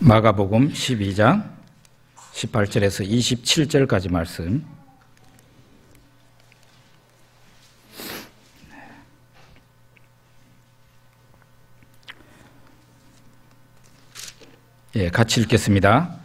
마가복음 12장 18절에서 27절까지 말씀. 같이 읽겠습니다.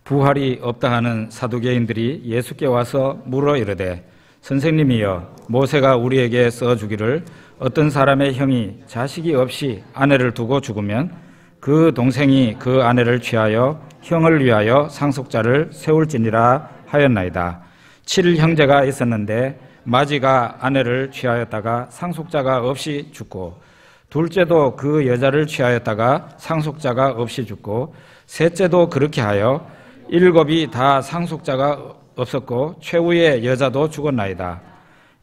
부활이 없다 하는 사두개인들이 예수께 와서 물어 이르되, 선생님이여, 모세가 우리에게 써주기를 어떤 사람의 형이 자식이 없이 아내를 두고 죽으면 그 동생이 그 아내를 취하여 형을 위하여 상속자를 세울지니라 하였나이다. 7형제가 있었는데 마지가 아내를 취하였다가 상속자가 없이 죽고, 둘째도 그 여자를 취하였다가 상속자가 없이 죽고, 셋째도 그렇게 하여 7이 다 상속자가 없었고 최후의 여자도 죽었나이다.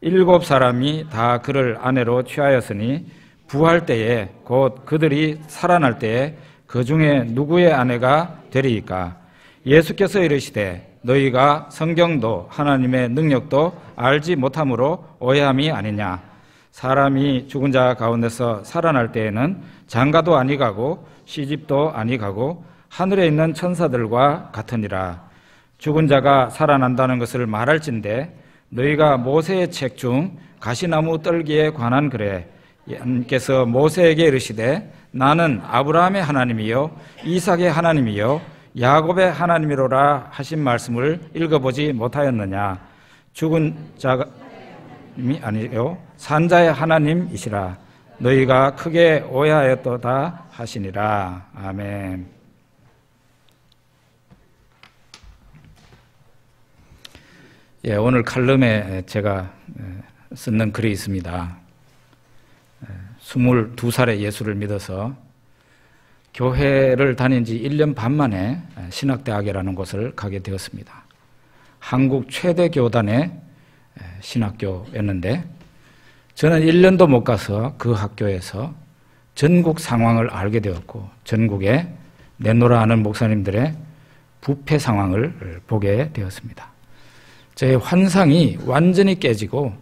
7사람이 다 그를 아내로 취하였으니 부활 때에 곧 그들이 살아날 때에 그 중에 누구의 아내가 되리이까? 예수께서 이르시되, 너희가 성경도 하나님의 능력도 알지 못함으로 오해함이 아니냐? 사람이 죽은 자 가운데서 살아날 때에는 장가도 아니 가고 시집도 아니 가고 하늘에 있는 천사들과 같으니라. 죽은 자가 살아난다는 것을 말할진대 너희가 모세의 책 중 가시나무 떨기에 관한 글에 하나님께서 모세에게 이르시되, 나는 아브라함의 하나님이요 이삭의 하나님이요 야곱의 하나님이로라 하신 말씀을 읽어보지 못하였느냐? 죽은 자가 아니요 산자의 하나님이시라. 너희가 크게 오해하였도다 하시니라. 아멘. 오늘 칼럼에 제가 쓰는 글이 있습니다. 22살에 예수를 믿어서 교회를 다닌 지 1년 반 만에 신학대학이라는 곳을 가게 되었습니다. 한국 최대 교단의 신학교였는데 저는 1년도 못 가서 그 학교에서 전국 상황을 알게 되었고, 전국에 내노라 하는 목사님들의 부패 상황을 보게 되었습니다. 제 환상이 완전히 깨지고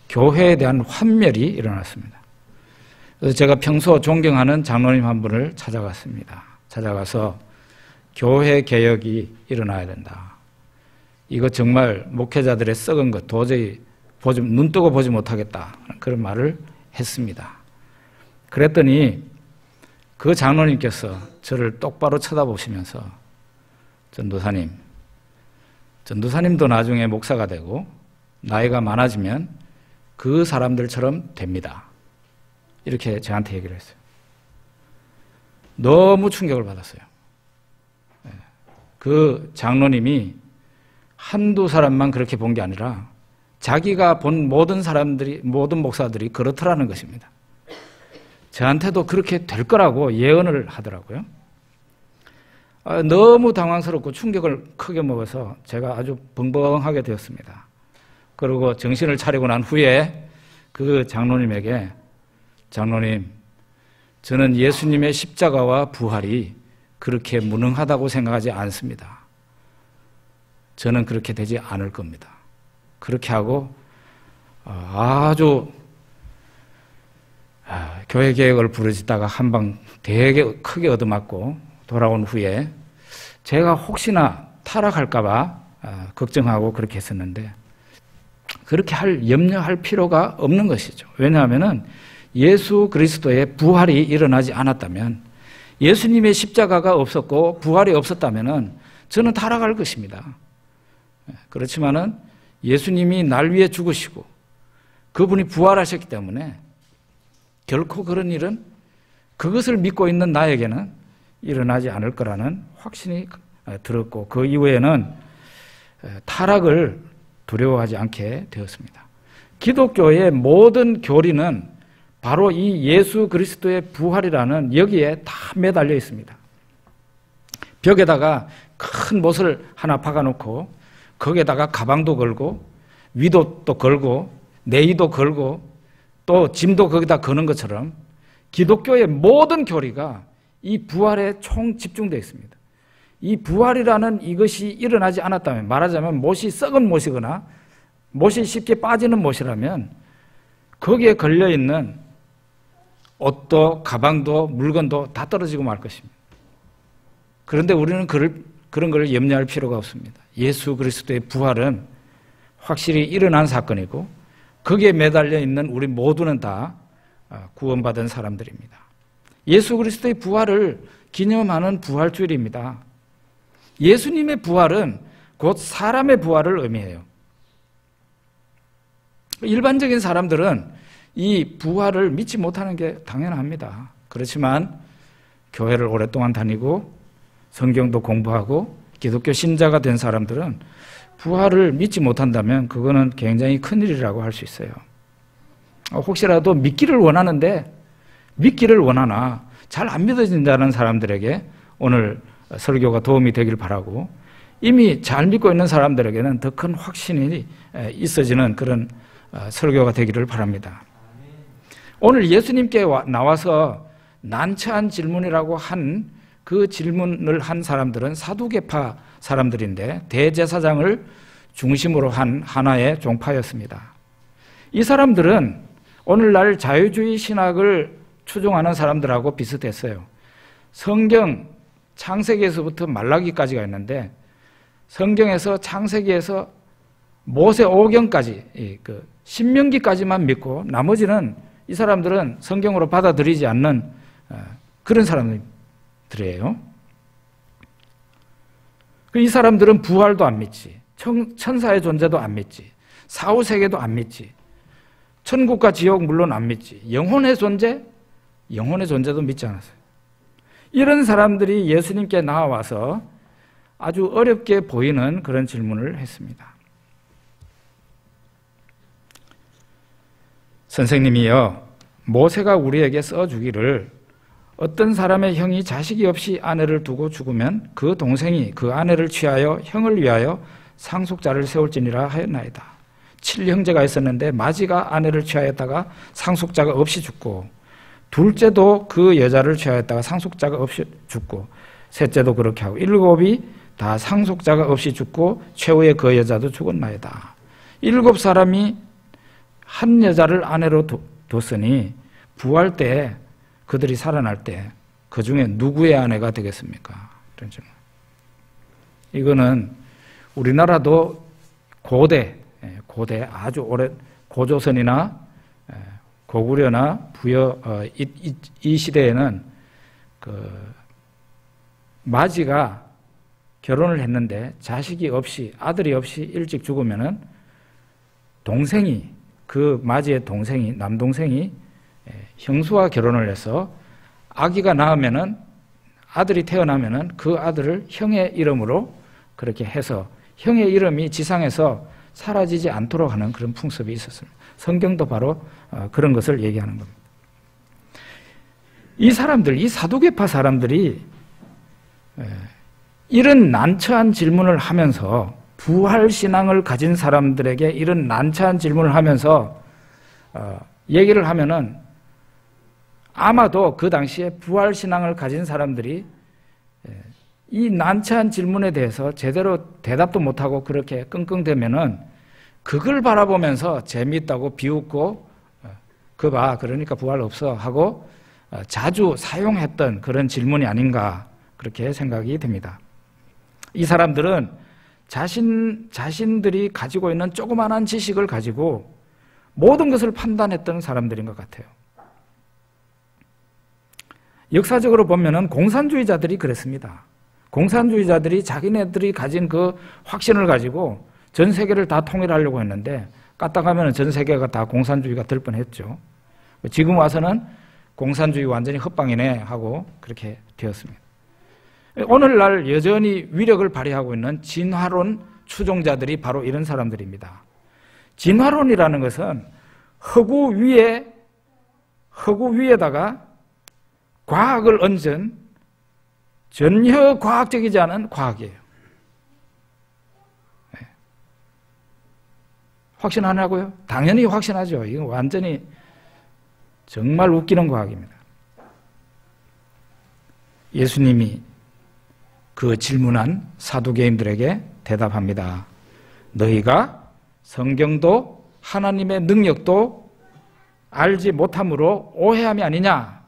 교회에 대한 환멸이 일어났습니다. 그래서 제가 평소 존경하는 장로님 한 분을 찾아갔습니다. 찾아가서 교회 개혁이 일어나야 된다. 이거 정말 목회자들의 썩은 것 도저히 눈 뜨고 보지 못하겠다. 그런 말을 했습니다. 그랬더니 그 장로님께서 저를 똑바로 쳐다보시면서, 전도사님도 나중에 목사가 되고 나이가 많아지면 그 사람들처럼 됩니다. 이렇게 저한테 얘기를 했어요. 너무 충격을 받았어요. 그 장로님이 한두 사람만 그렇게 본 게 아니라 자기가 본 모든 목사들이 그렇더라는 것입니다. 저한테도 그렇게 될 거라고 예언을 하더라고요. 너무 당황스럽고 충격을 크게 먹어서 제가 아주 벙벙하게 되었습니다. 그리고 정신을 차리고 난 후에 그 장로님에게, 장로님, 저는 예수님의 십자가와 부활이 그렇게 무능하다고 생각하지 않습니다. 저는 그렇게 되지 않을 겁니다. 그렇게 하고 아주 교회 개혁을 부르짖다가 한방 되게 크게 얻어맞고 돌아온 후에 제가 혹시나 타락할까 봐 걱정하고 그렇게 했었는데, 그렇게 염려할 필요가 없는 것이죠. 왜냐하면 예수 그리스도의 부활이 일어나지 않았다면, 예수님의 십자가가 없었고 부활이 없었다면 저는 타락할 것입니다. 그렇지만은 예수님이 날 위해 죽으시고 그분이 부활하셨기 때문에 결코 그런 일은 그것을 믿고 있는 나에게는 일어나지 않을 거라는 확신이 들었고, 그 이후에는 타락을 두려워하지 않게 되었습니다. 기독교의 모든 교리는 바로 이 예수 그리스도의 부활이라는 여기에 다 매달려 있습니다. 벽에다가 큰 못을 하나 박아놓고 거기에다가 가방도 걸고 위도 걸고 내의도 걸고 또 짐도 거기다 거는 것처럼 기독교의 모든 교리가 이 부활에 총 집중되어 있습니다. 이 부활이라는 이것이 일어나지 않았다면, 말하자면 못이 썩은 못이거나 못이 쉽게 빠지는 못이라면 거기에 걸려있는 옷도 가방도 물건도 다 떨어지고 말 것입니다. 그런데 우리는 그런 걸 염려할 필요가 없습니다. 예수 그리스도의 부활은 확실히 일어난 사건이고 거기에 매달려 있는 우리 모두는 다 구원받은 사람들입니다. 예수 그리스도의 부활을 기념하는 부활주일입니다. 예수님의 부활은 곧 사람의 부활을 의미해요. 일반적인 사람들은 이 부활을 믿지 못하는 게 당연합니다. 그렇지만 교회를 오랫동안 다니고 성경도 공부하고 기독교 신자가 된 사람들은 부활을 믿지 못한다면 그거는 굉장히 큰일이라고 할 수 있어요. 혹시라도 믿기를 원하는데 믿기를 원하나 잘 안 믿어진다는 사람들에게 오늘 설교가 도움이 되길 바라고, 이미 잘 믿고 있는 사람들에게는 더 큰 확신이 있어지는 그런 설교가 되기를 바랍니다. 오늘 예수님께 나와서 난처한 질문이라고 한 그 질문을 한 사람들은 사두개파 사람들인데 대제사장을 중심으로 한 하나의 종파였습니다. 이 사람들은 오늘날 자유주의 신학을 추종하는 사람들하고 비슷했어요. 성경 창세기에서부터 말라기까지가 있는데 성경에서 창세기에서 모세 오경까지 신명기까지만 믿고 나머지는 이 사람들은 성경으로 받아들이지 않는 그런 사람들이에요. 이 사람들은 부활도 안 믿지, 천사의 존재도 안 믿지, 사후세계도 안 믿지, 천국과 지옥 물론 안 믿지, 영혼의 존재도 믿지 않았어요. 이런 사람들이 예수님께 나와서 아주 어렵게 보이는 그런 질문을 했습니다. 선생님이여, 모세가 우리에게 써주기를 어떤 사람의 형이 자식이 없이 아내를 두고 죽으면 그 동생이 그 아내를 취하여 형을 위하여 상속자를 세울지니라 하였나이다. 7형제가 있었는데 마지가 아내를 취하였다가 상속자가 없이 죽고, 둘째도 그 여자를 취하였다가 상속자가 없이 죽고, 셋째도 그렇게 하고 7이 다 상속자가 없이 죽고 최후의 그 여자도 죽었나이다. 7사람이 한 여자를 아내로 뒀으니 부활 때 그들이 살아날 때 그 중에 누구의 아내가 되겠습니까? 이런 질문. 이거는 우리나라도 고대 아주 오래 고조선이나 고구려나 부여 이 시대에는 마지가 결혼을 했는데 자식이 없이, 아들이 없이 일찍 죽으면은 동생이, 그 마지의 동생이, 남동생이 형수와 결혼을 해서 아기가 낳으면은, 아들이 태어나면은 그 아들을 형의 이름으로 그렇게 해서 형의 이름이 지상에서 사라지지 않도록 하는 그런 풍습이 있었습니다. 성경도 바로 그런 것을 얘기하는 겁니다. 이 사람들, 이 사두개파 사람들이 이런 난처한 질문을 하면서, 부활신앙을 가진 사람들에게 이런 난처한 질문을 하면서 얘기를 하면은 아마도 그 당시에 부활신앙을 가진 사람들이 이 난처한 질문에 대해서 제대로 대답도 못하고 그렇게 끙끙대면은 그걸 바라보면서 재미있다고 비웃고 그봐 그러니까 부활 없어 하고 자주 사용했던 그런 질문이 아닌가, 그렇게 생각이 됩니다. 이 사람들은 자신들이 가지고 있는 조그마한 지식을 가지고 모든 것을 판단했던 사람들인 것 같아요. 역사적으로 보면은 공산주의자들이 그랬습니다. 공산주의자들이 자기네들이 가진 그 확신을 가지고 전 세계를 다 통일하려고 했는데 까딱하면 전 세계가 다 공산주의가 될 뻔했죠. 지금 와서는 공산주의 완전히 헛방이네 하고 그렇게 되었습니다. 오늘날 여전히 위력을 발휘하고 있는 진화론 추종자들이 바로 이런 사람들입니다. 진화론이라는 것은 허구 위에다가 과학을 얹은 전혀 과학적이지 않은 과학이에요. 네. 확신하냐고요? 당연히 확신하죠. 이건 완전히 정말 웃기는 과학입니다. 예수님이 그 질문한 사두개인들에게 대답합니다. 너희가 성경도 하나님의 능력도 알지 못함으로 오해함이 아니냐?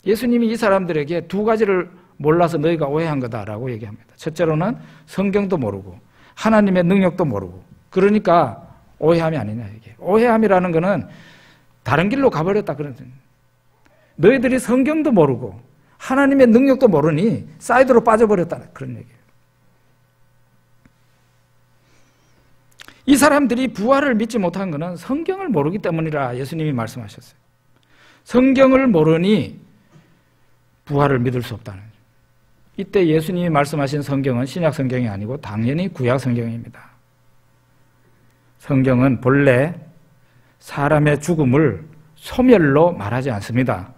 예수님이 이 사람들에게 두 가지를 몰라서 너희가 오해한 거다라고 얘기합니다. 첫째로는 성경도 모르고 하나님의 능력도 모르고 그러니까 오해함이 아니냐 이게. 오해함이라는 거는 다른 길로 가버렸다 그런. 너희들이 성경도 모르고 하나님의 능력도 모르니 사이드로 빠져버렸다 그런 얘기예요. 이 사람들이 부활을 믿지 못한 것은 성경을 모르기 때문이라 예수님이 말씀하셨어요. 성경을 모르니 부활을 믿을 수 없다는 거죠. 이때 예수님이 말씀하신 성경은 신약 성경이 아니고 당연히 구약 성경입니다. 성경은 본래 사람의 죽음을 소멸로 말하지 않습니다.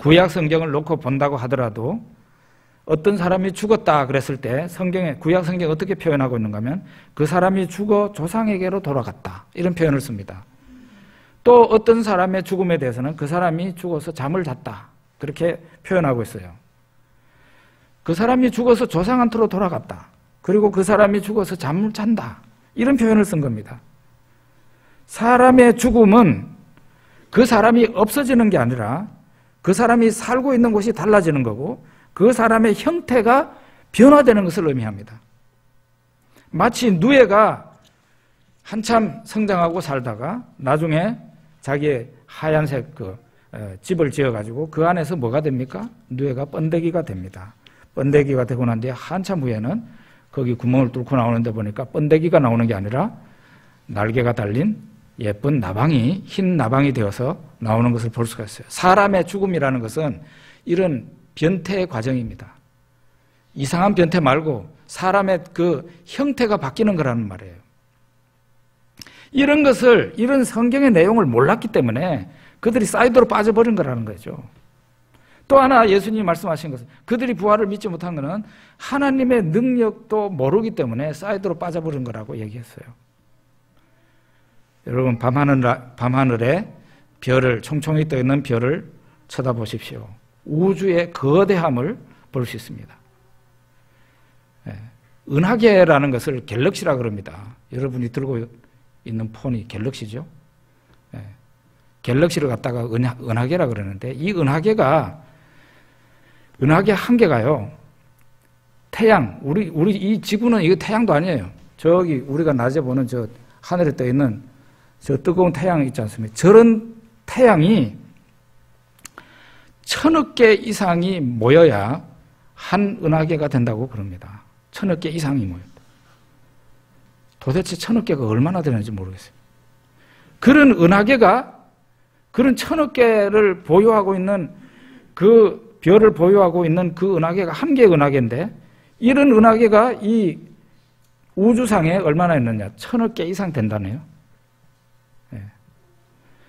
구약 성경을 놓고 본다고 하더라도 어떤 사람이 죽었다 그랬을 때 성경에 구약 성경이 어떻게 표현하고 있는가 하면 그 사람이 죽어 조상에게로 돌아갔다 이런 표현을 씁니다. 또 어떤 사람의 죽음에 대해서는 그 사람이 죽어서 잠을 잤다 그렇게 표현하고 있어요. 그 사람이 죽어서 조상한테로 돌아갔다. 그리고 그 사람이 죽어서 잠을 잔다. 이런 표현을 쓴 겁니다. 사람의 죽음은 그 사람이 없어지는 게 아니라 그 사람이 살고 있는 곳이 달라지는 거고 그 사람의 형태가 변화되는 것을 의미합니다. 마치 누에가 한참 성장하고 살다가 나중에 자기의 하얀색 집을 지어가지고 그 안에서 뭐가 됩니까? 누에가 번데기가 됩니다. 번데기가 되고 난 뒤에 한참 후에는 거기 구멍을 뚫고 나오는데 보니까 번데기가 나오는 게 아니라 날개가 달린 예쁜 나방이, 흰 나방이 되어서 나오는 것을 볼 수가 있어요. 사람의 죽음이라는 것은 이런 변태의 과정입니다. 이상한 변태 말고 사람의 그 형태가 바뀌는 거라는 말이에요. 이런 것을, 이런 성경의 내용을 몰랐기 때문에 그들이 사이드로 빠져버린 거라는 거죠. 또 하나 예수님이 말씀하신 것은 그들이 부활을 믿지 못한 것은 하나님의 능력도 모르기 때문에 사이드로 빠져버린 거라고 얘기했어요. 여러분 밤하늘에 별을 총총히 떠 있는 별을 쳐다보십시오. 우주의 거대함을 볼 수 있습니다. 은하계라는 것을 갤럭시라 그럽니다. 여러분이 들고 있는 폰이 갤럭시죠. 갤럭시를 갖다가 은하계라 그러는데 이 은하계 한 개가요. 태양, 우리 이 지구는 이거 태양도 아니에요. 저기 우리가 낮에 보는 저 하늘에 떠 있는 저 뜨거운 태양 있지 않습니까? 저런 태양이 1000억 개 이상이 모여야 한 은하계가 된다고 그럽니다. 1000억 개 이상이 모여. 도대체 1000억 개가 얼마나 되는지 모르겠어요. 그런 은하계가 그런 1000억 개를 보유하고 있는 그 별을 보유하고 있는 그 은하계가 한 개의 은하계인데 이런 은하계가 이 우주상에 얼마나 있느냐? 1000억 개 이상 된다네요.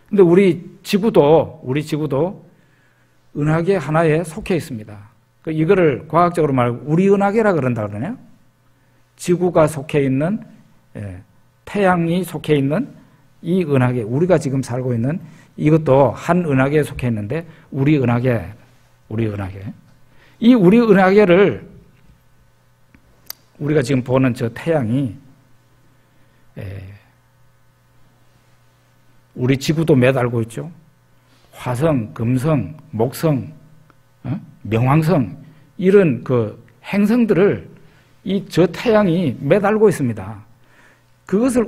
근데 우리 지구도 은하계 하나에 속해 있습니다. 이거를 과학적으로 말하면 우리 은하계라 그런다 그러네요. 지구가 속해 있는, 태양이 속해 있는 이 은하계, 우리가 지금 살고 있는 이것도 한 은하계에 속해 있는데 우리 은하계. 이 우리 은하계를 우리가 지금 보는 저 태양이 우리 지구도 매달고 있죠. 화성, 금성, 목성, 명왕성 이런 그 행성들을 저 태양이 매달고 있습니다. 그것을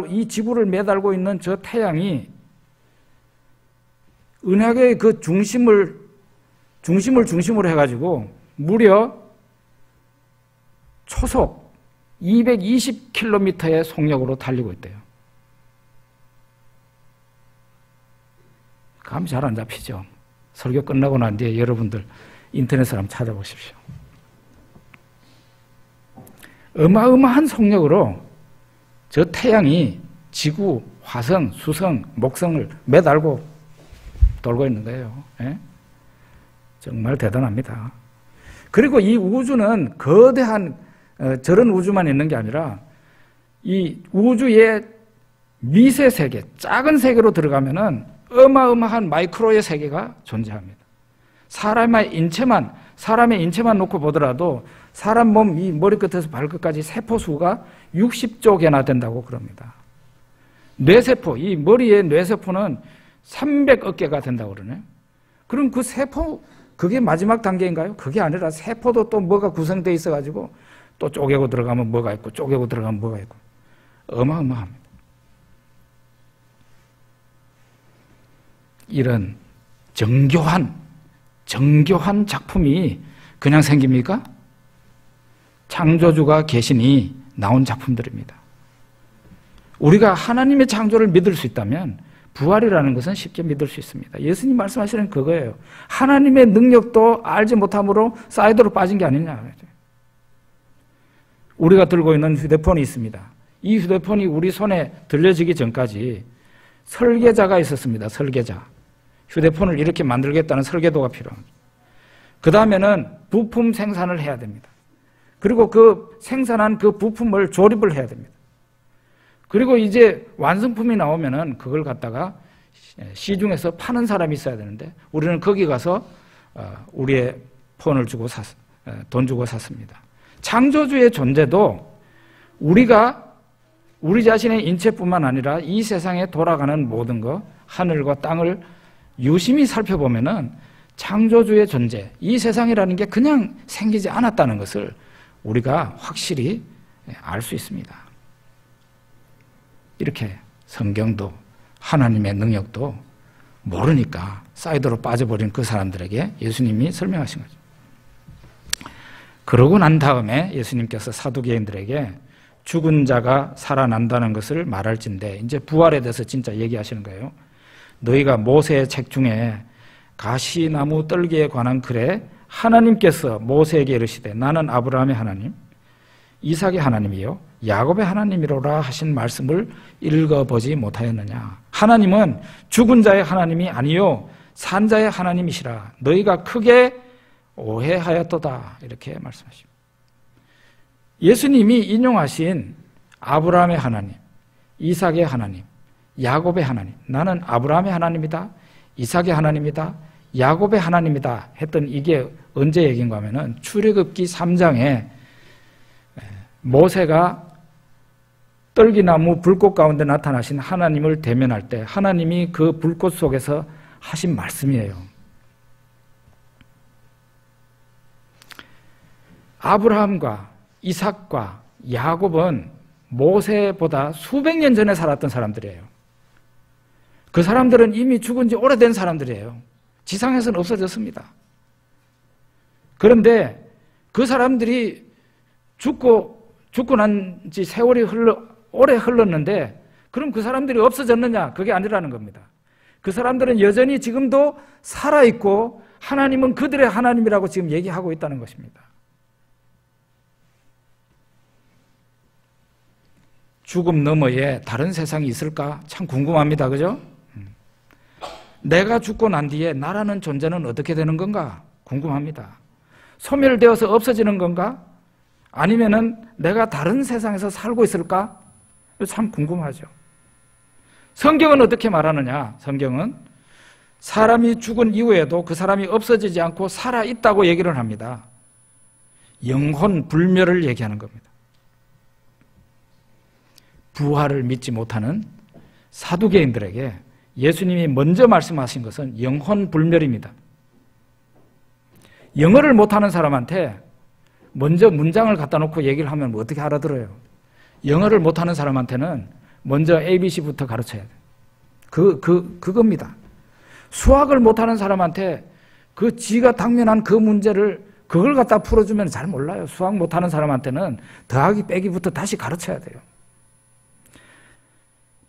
이 지구를 매달고 있는 저 태양이 은하계의 그 중심을 중심으로 해가지고 무려 초속 220km의 속력으로 달리고 있대요. 감이 잘 안 잡히죠? 설교 끝나고 난 뒤에 여러분들 인터넷을 한번 찾아보십시오. 어마어마한 속력으로 저 태양이 지구, 화성, 수성, 목성을 매달고 돌고 있는 거예요. 정말 대단합니다. 그리고 이 우주는 거대한 저런 우주만 있는 게 아니라 이 우주의 미세 세계, 작은 세계로 들어가면은 어마어마한 마이크로의 세계가 존재합니다. 사람의 인체만 놓고 보더라도 사람 몸 이 머리끝에서 발끝까지 세포 수가 60조 개나 된다고 그럽니다. 뇌세포, 이 머리의 뇌세포는 300억 개가 된다고 그러네요. 그럼 그 세포 그게 마지막 단계인가요? 그게 아니라 세포도 또 뭐가 구성되어 있어가지고 또 쪼개고 들어가면 뭐가 있고 쪼개고 들어가면 뭐가 있고 어마어마합니다. 이런 정교한 작품이 그냥 생깁니까? 창조주가 계시니 나온 작품들입니다. 우리가 하나님의 창조를 믿을 수 있다면 부활이라는 것은 쉽게 믿을 수 있습니다. 예수님 말씀하시는 그거예요. 하나님의 능력도 알지 못함으로 사이드로 빠진 게 아니냐. 우리가 들고 있는 휴대폰이 있습니다. 이 휴대폰이 우리 손에 들려지기 전까지 설계자가 있었습니다. 설계자. 휴대폰을 이렇게 만들겠다는 설계도가 필요합니다. 그 다음에는 부품 생산을 해야 됩니다. 그리고 그 생산한 그 부품을 조립을 해야 됩니다. 그리고 이제 완성품이 나오면은 그걸 갖다가 시중에서 파는 사람이 있어야 되는데 우리는 거기 가서 우리의 폰을 주고 돈 주고 샀습니다. 창조주의 존재도 우리가 우리 자신의 인체뿐만 아니라 이 세상에 돌아가는 모든 것, 하늘과 땅을 유심히 살펴보면은 창조주의 존재, 이 세상이라는 게 그냥 생기지 않았다는 것을 우리가 확실히 알 수 있습니다. 이렇게 성경도 하나님의 능력도 모르니까 사이드로 빠져버린 그 사람들에게 예수님이 설명하신 거죠. 그러고 난 다음에 예수님께서 사두개인들에게 죽은 자가 살아난다는 것을 말할진대 이제 부활에 대해서 진짜 얘기하시는 거예요. 너희가 모세의 책 중에 가시나무 떨기에 관한 글에 하나님께서 모세에게 이르시되 나는 아브라함의 하나님, 이삭의 하나님이요 야곱의 하나님이로라 하신 말씀을 읽어보지 못하였느냐. 하나님은 죽은 자의 하나님이 아니요 산 자의 하나님이시라. 너희가 크게 오해하였도다. 이렇게 말씀하십니다. 예수님이 인용하신 아브라함의 하나님, 이삭의 하나님, 야곱의 하나님, 나는 아브라함의 하나님이다, 이삭의 하나님이다, 야곱의 하나님이다 했던 이게 언제 얘기인가 하면은 출애굽기 3장에 모세가 떨기나무 불꽃 가운데 나타나신 하나님을 대면할 때 하나님이 그 불꽃 속에서 하신 말씀이에요. 아브라함과 이삭과 야곱은 모세보다 수백 년 전에 살았던 사람들이에요. 그 사람들은 이미 죽은 지 오래된 사람들이에요. 지상에서는 없어졌습니다. 그런데 그 사람들이 죽고 난 지 세월이 오래 흘렀는데 그럼 그 사람들이 없어졌느냐? 그게 아니라는 겁니다. 그 사람들은 여전히 지금도 살아있고 하나님은 그들의 하나님이라고 지금 얘기하고 있다는 것입니다. 죽음 너머에 다른 세상이 있을까? 참 궁금합니다. 그죠? 내가 죽고 난 뒤에 나라는 존재는 어떻게 되는 건가? 궁금합니다. 소멸되어서 없어지는 건가? 아니면은 내가 다른 세상에서 살고 있을까? 참 궁금하죠. 성경은 어떻게 말하느냐? 성경은 사람이 죽은 이후에도 그 사람이 없어지지 않고 살아있다고 얘기를 합니다. 영혼 불멸을 얘기하는 겁니다. 부활을 믿지 못하는 사두개인들에게 예수님이 먼저 말씀하신 것은 영혼 불멸입니다. 영어를 못하는 사람한테 먼저 문장을 갖다 놓고 얘기를 하면 어떻게 알아들어요? 영어를 못하는 사람한테는 먼저 ABC부터 가르쳐야 돼요. 그겁니다. 수학을 못하는 사람한테 그 지가 당면한 그 문제를 그걸 갖다 풀어주면 잘 몰라요. 수학 못하는 사람한테는 더하기 빼기부터 다시 가르쳐야 돼요.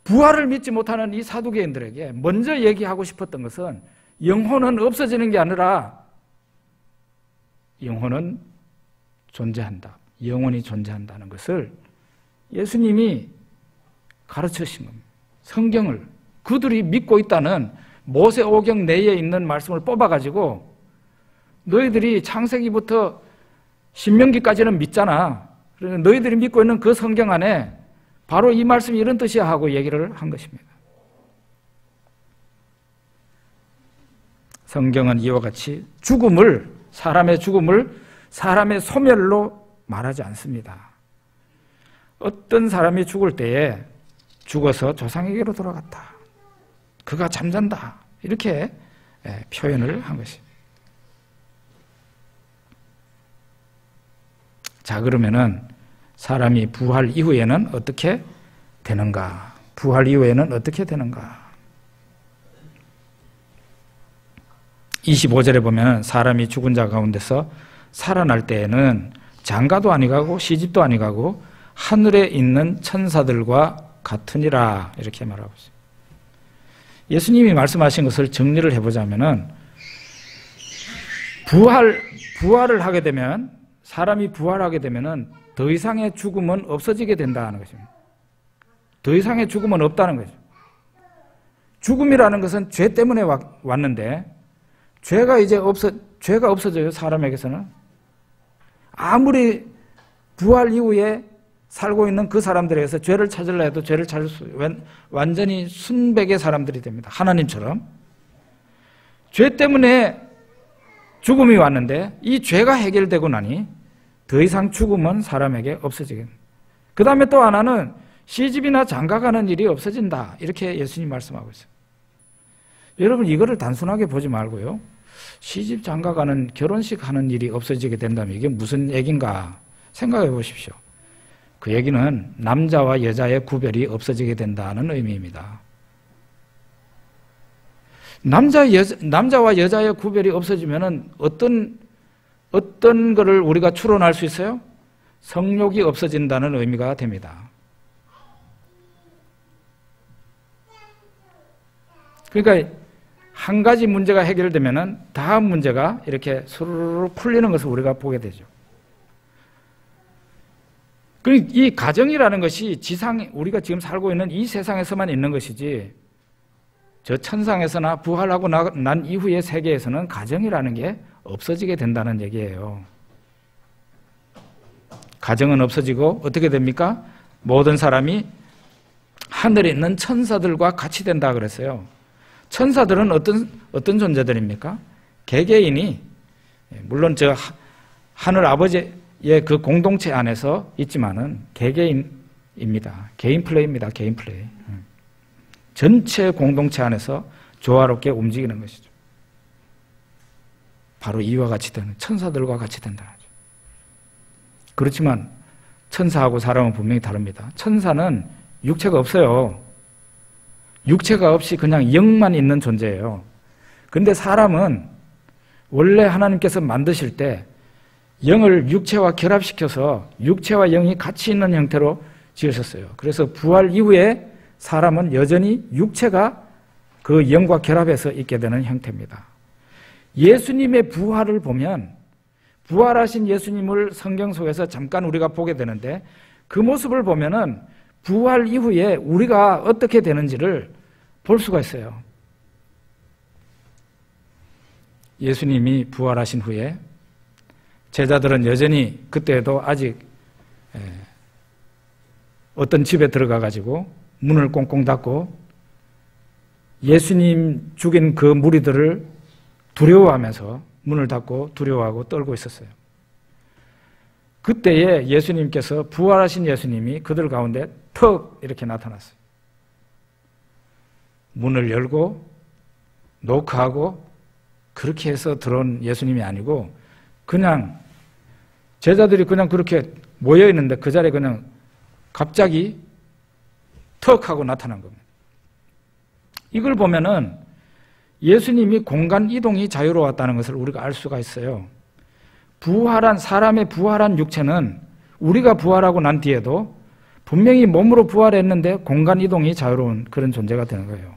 부활을 믿지 못하는 이 사두개인들에게 먼저 얘기하고 싶었던 것은 영혼은 없어지는 게 아니라 영혼은 존재한다. 영원히 존재한다는 것을 예수님이 가르쳐 주신 겁니다. 성경을 그들이 믿고 있다는 모세오경 내에 있는 말씀을 뽑아가지고 너희들이 창세기부터 신명기까지는 믿잖아. 그러니까 너희들이 믿고 있는 그 성경 안에 바로 이 말씀이 이런 뜻이야 하고 얘기를 한 것입니다. 성경은 이와 같이 사람의 죽음을 사람의 소멸로 말하지 않습니다. 어떤 사람이 죽을 때에 죽어서 조상에게로 돌아갔다. 그가 잠잔다. 이렇게 표현을 한 것입니다. 자, 그러면은 사람이 부활 이후에는 어떻게 되는가? 부활 이후에는 어떻게 되는가? 25절에 보면 사람이 죽은 자 가운데서 살아날 때에는 장가도 아니가고 시집도 아니가고 하늘에 있는 천사들과 같으니라 이렇게 말하고 있어요. 예수님이 말씀하신 것을 정리를 해보자면은 부활을 하게 되면 사람이 부활하게 되면은 더 이상의 죽음은 없어지게 된다는 것입니다. 더 이상의 죽음은 없다는 거죠. 죽음이라는 것은 죄 때문에 왔는데 죄가 없어져요. 사람에게서는 아무리 부활 이후에 살고 있는 그 사람들에게서 죄를 찾으려 해도 죄를 찾을 수 완전히 순백의 사람들이 됩니다. 하나님처럼 죄 때문에 죽음이 왔는데 이 죄가 해결되고 나니 더 이상 죽음은 사람에게 없어지게 됩니다. 그 다음에 또 하나는 시집이나 장가가는 일이 없어진다 이렇게 예수님 말씀하고 있어요. 여러분 이거를 단순하게 보지 말고요, 시집 장가가는 결혼식 하는 일이 없어지게 된다면 이게 무슨 얘기인가 생각해 보십시오. 그 얘기는 남자와 여자의 구별이 없어지게 된다는 의미입니다. 남자와 여자의 구별이 없어지면은 어떤 거를 우리가 추론할 수 있어요? 성욕이 없어진다는 의미가 됩니다. 그러니까 한 가지 문제가 해결되면은 다음 문제가 이렇게 스르르 풀리는 것을 우리가 보게 되죠. 이 가정이라는 것이 우리가 지금 살고 있는 이 세상에서만 있는 것이지 저 천상에서나 부활하고 난 이후의 세계에서는 가정이라는 게 없어지게 된다는 얘기예요. 가정은 없어지고 어떻게 됩니까? 모든 사람이 하늘에 있는 천사들과 같이 된다 그랬어요. 천사들은 어떤 존재들입니까? 개개인이 물론 저 하늘 아버지의 그 공동체 안에서 있지만은 개개인입니다. 개인 플레이입니다. 개인 플레이. 전체 공동체 안에서 조화롭게 움직이는 것이죠. 바로 이와 같이 되는 천사들과 같이 된다는 거죠. 그렇지만 천사하고 사람은 분명히 다릅니다. 천사는 육체가 없어요. 육체가 없이 그냥 영만 있는 존재예요. 근데 사람은 원래 하나님께서 만드실 때 영을 육체와 결합시켜서 육체와 영이 같이 있는 형태로 지으셨어요. 그래서 부활 이후에 사람은 여전히 육체가 그 영과 결합해서 있게 되는 형태입니다. 예수님의 부활을 보면 부활하신 예수님을 성경 속에서 잠깐 우리가 보게 되는데 그 모습을 보면은 부활 이후에 우리가 어떻게 되는지를 볼 수가 있어요. 예수님이 부활하신 후에 제자들은 여전히 그때에도 아직 어떤 집에 들어가 가지고 문을 꽁꽁 닫고 예수님 죽인 그 무리들을 두려워하면서 문을 닫고 두려워하고 떨고 있었어요. 그때에 예수님께서 부활하신 예수님이 그들 가운데 턱 이렇게 나타났어요. 문을 열고 노크하고 그렇게 해서 들어온 예수님이 아니고 그냥 제자들이 그냥 그렇게 모여 있는데 그 자리에 그냥 갑자기 턱 하고 나타난 겁니다. 이걸 보면은 예수님이 공간 이동이 자유로웠다는 것을 우리가 알 수가 있어요. 사람의 부활한 육체는 우리가 부활하고 난 뒤에도 분명히 몸으로 부활했는데 공간 이동이 자유로운 그런 존재가 되는 거예요.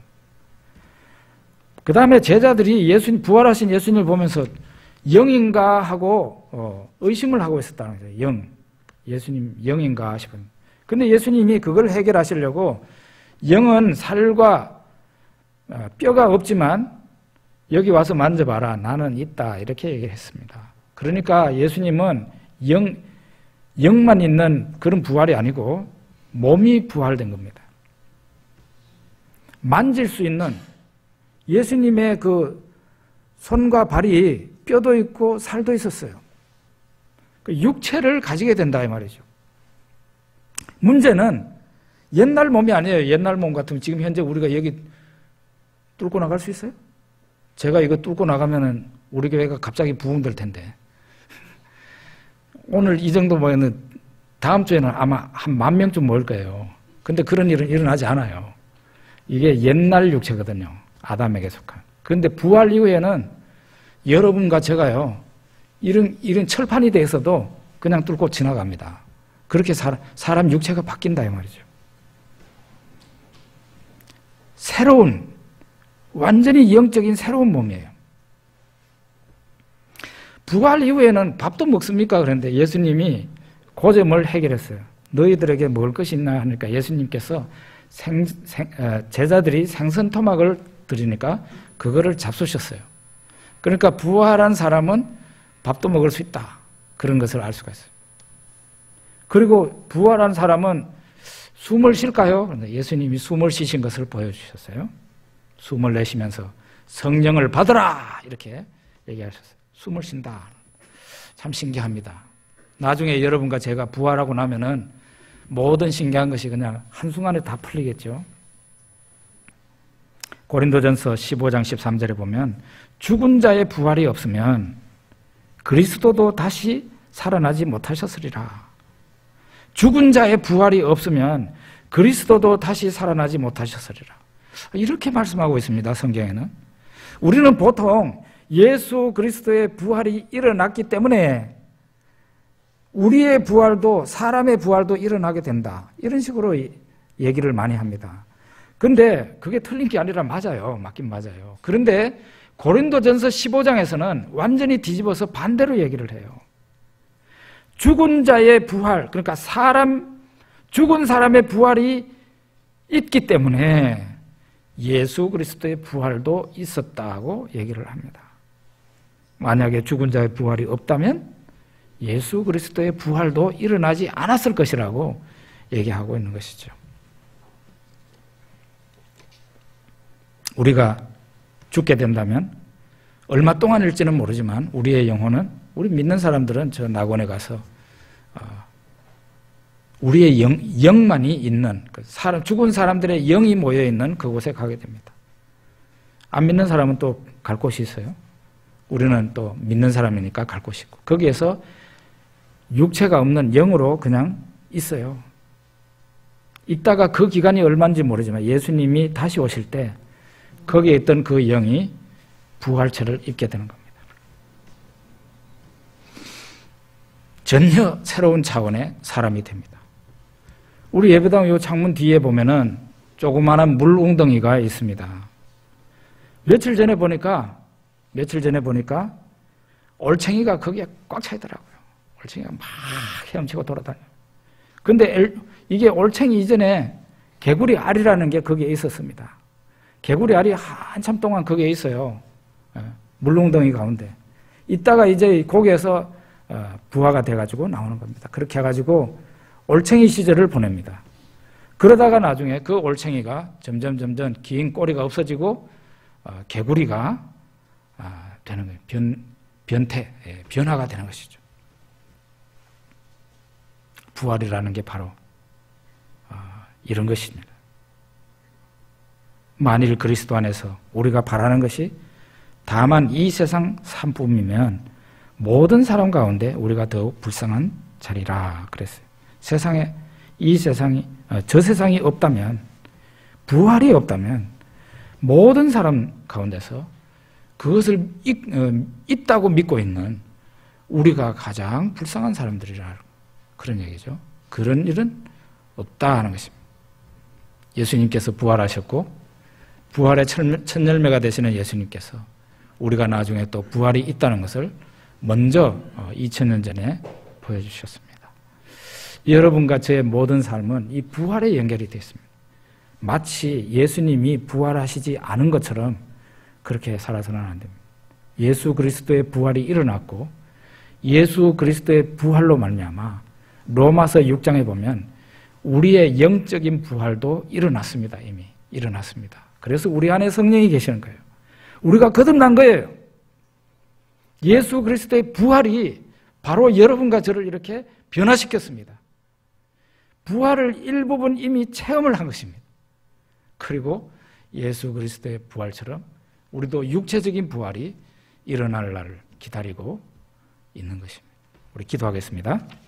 그 다음에 제자들이 부활하신 예수님을 보면서 영인가 하고 의심을 하고 있었다는 거예요. 예수님 영인가 싶은. 근데 예수님이 그걸 해결하시려고 영은 살과 뼈가 없지만 여기 와서 만져봐라. 나는 있다. 이렇게 얘기를 했습니다. 그러니까 예수님은 영만 있는 그런 부활이 아니고 몸이 부활된 겁니다. 만질 수 있는 예수님의 그 손과 발이 뼈도 있고 살도 있었어요. 육체를 가지게 된다 이 말이죠. 문제는 옛날 몸이 아니에요. 옛날 몸 같으면 지금 현재 우리가 여기 뚫고 나갈 수 있어요? 제가 이거 뚫고 나가면은 우리 교회가 갑자기 부흥될 텐데. 오늘 이 정도 모이는 다음 주에는 아마 한 10,000명쯤 모일 거예요. 근데 그런 일은 일어나지 않아요. 이게 옛날 육체거든요. 아담에게 속한. 그런데 부활 이후에는 여러분과 제가요, 이런 철판이 돼서도 그냥 뚫고 지나갑니다. 그렇게 사람 육체가 바뀐다 이 말이죠. 새로운, 완전히 영적인 새로운 몸이에요. 부활 이후에는 밥도 먹습니까? 그런데 예수님이 고점을 해결했어요. 너희들에게 먹을 것이 있나 하니까 예수님께서 제자들이 생선 토막을 드리니까 그거를 잡수셨어요. 그러니까 부활한 사람은 밥도 먹을 수 있다. 그런 것을 알 수가 있어요. 그리고 부활한 사람은 숨을 쉴까요? 그런데 예수님이 숨을 쉬신 것을 보여주셨어요. 숨을 내쉬면서 성령을 받으라! 이렇게 얘기하셨어요. 숨을 쉰다. 참 신기합니다. 나중에 여러분과 제가 부활하고 나면은 모든 신기한 것이 그냥 한순간에 다 풀리겠죠. 고린도전서 15장 13절에 보면 죽은 자의 부활이 없으면 그리스도도 다시 살아나지 못하셨으리라. 죽은 자의 부활이 없으면 그리스도도 다시 살아나지 못하셨으리라. 이렇게 말씀하고 있습니다. 성경에는. 우리는 보통 예수 그리스도의 부활이 일어났기 때문에 우리의 부활도 사람의 부활도 일어나게 된다. 이런 식으로 얘기를 많이 합니다. 그런데 그게 틀린 게 아니라 맞아요. 맞긴 맞아요. 그런데 고린도전서 15장에서는 완전히 뒤집어서 반대로 얘기를 해요. 죽은 자의 부활, 그러니까 죽은 사람의 부활이 있기 때문에 예수 그리스도의 부활도 있었다고 얘기를 합니다. 만약에 죽은 자의 부활이 없다면 예수 그리스도의 부활도 일어나지 않았을 것이라고 얘기하고 있는 것이죠. 우리가 죽게 된다면 얼마 동안일지는 모르지만 우리의 영혼은, 우리 믿는 사람들은 저 낙원에 가서 우리의 영만이 있는, 죽은 사람들의 영이 모여있는 그곳에 가게 됩니다. 안 믿는 사람은 또 갈 곳이 있어요. 우리는 또 믿는 사람이니까 갈 곳이 있고, 거기에서 육체가 없는 영으로 그냥 있어요. 있다가 그 기간이 얼마인지 모르지만 예수님이 다시 오실 때 거기에 있던 그 영이 부활체를 입게 되는 겁니다. 전혀 새로운 차원의 사람이 됩니다. 우리 예배당 요 창문 뒤에 보면은 조그마한 물 웅덩이가 있습니다. 며칠 전에 보니까 올챙이가 거기에 꽉 차 있더라고요. 올챙이가 막 헤엄치고 돌아다녀요. 근데 이게 올챙이 이전에 개구리 알이라는 게 거기에 있었습니다. 개구리 알이 한참 동안 거기에 있어요. 물웅덩이 가운데. 이따가 이제 거기에서 부화가 돼가지고 나오는 겁니다. 그렇게 해가지고 올챙이 시절을 보냅니다. 그러다가 나중에 그 올챙이가 점점 긴 꼬리가 없어지고 개구리가 되는 거예요. 변화가 되는 것이죠. 부활이라는 게 바로 이런 것입니다. 만일 그리스도 안에서 우리가 바라는 것이 다만 이 세상 산품이면 모든 사람 가운데 우리가 더욱 불쌍한 자리라 그랬어요. 저 세상이 없다면, 부활이 없다면 모든 사람 가운데서 그것을 있다고 믿고 있는 우리가 가장 불쌍한 사람들이라, 그런 얘기죠. 그런 일은 없다 하는 것입니다. 예수님께서 부활하셨고 부활의 첫 열매가 되시는 예수님께서 우리가 나중에 또 부활이 있다는 것을 먼저 2000년 전에 보여주셨습니다. 여러분과 제 모든 삶은 이 부활에 연결이 되어 있습니다. 마치 예수님이 부활하시지 않은 것처럼 그렇게 살아서는 안 됩니다. 예수 그리스도의 부활이 일어났고 예수 그리스도의 부활로 말미암아 로마서 6장에 보면 우리의 영적인 부활도 일어났습니다. 이미 일어났습니다. 그래서 우리 안에 성령이 계시는 거예요. 우리가 거듭난 거예요. 예수 그리스도의 부활이 바로 여러분과 저를 이렇게 변화시켰습니다. 부활을 일부분 이미 체험을 한 것입니다. 그리고 예수 그리스도의 부활처럼 우리도 육체적인 부활이 일어날 날을 기다리고 있는 것입니다. 우리 기도하겠습니다.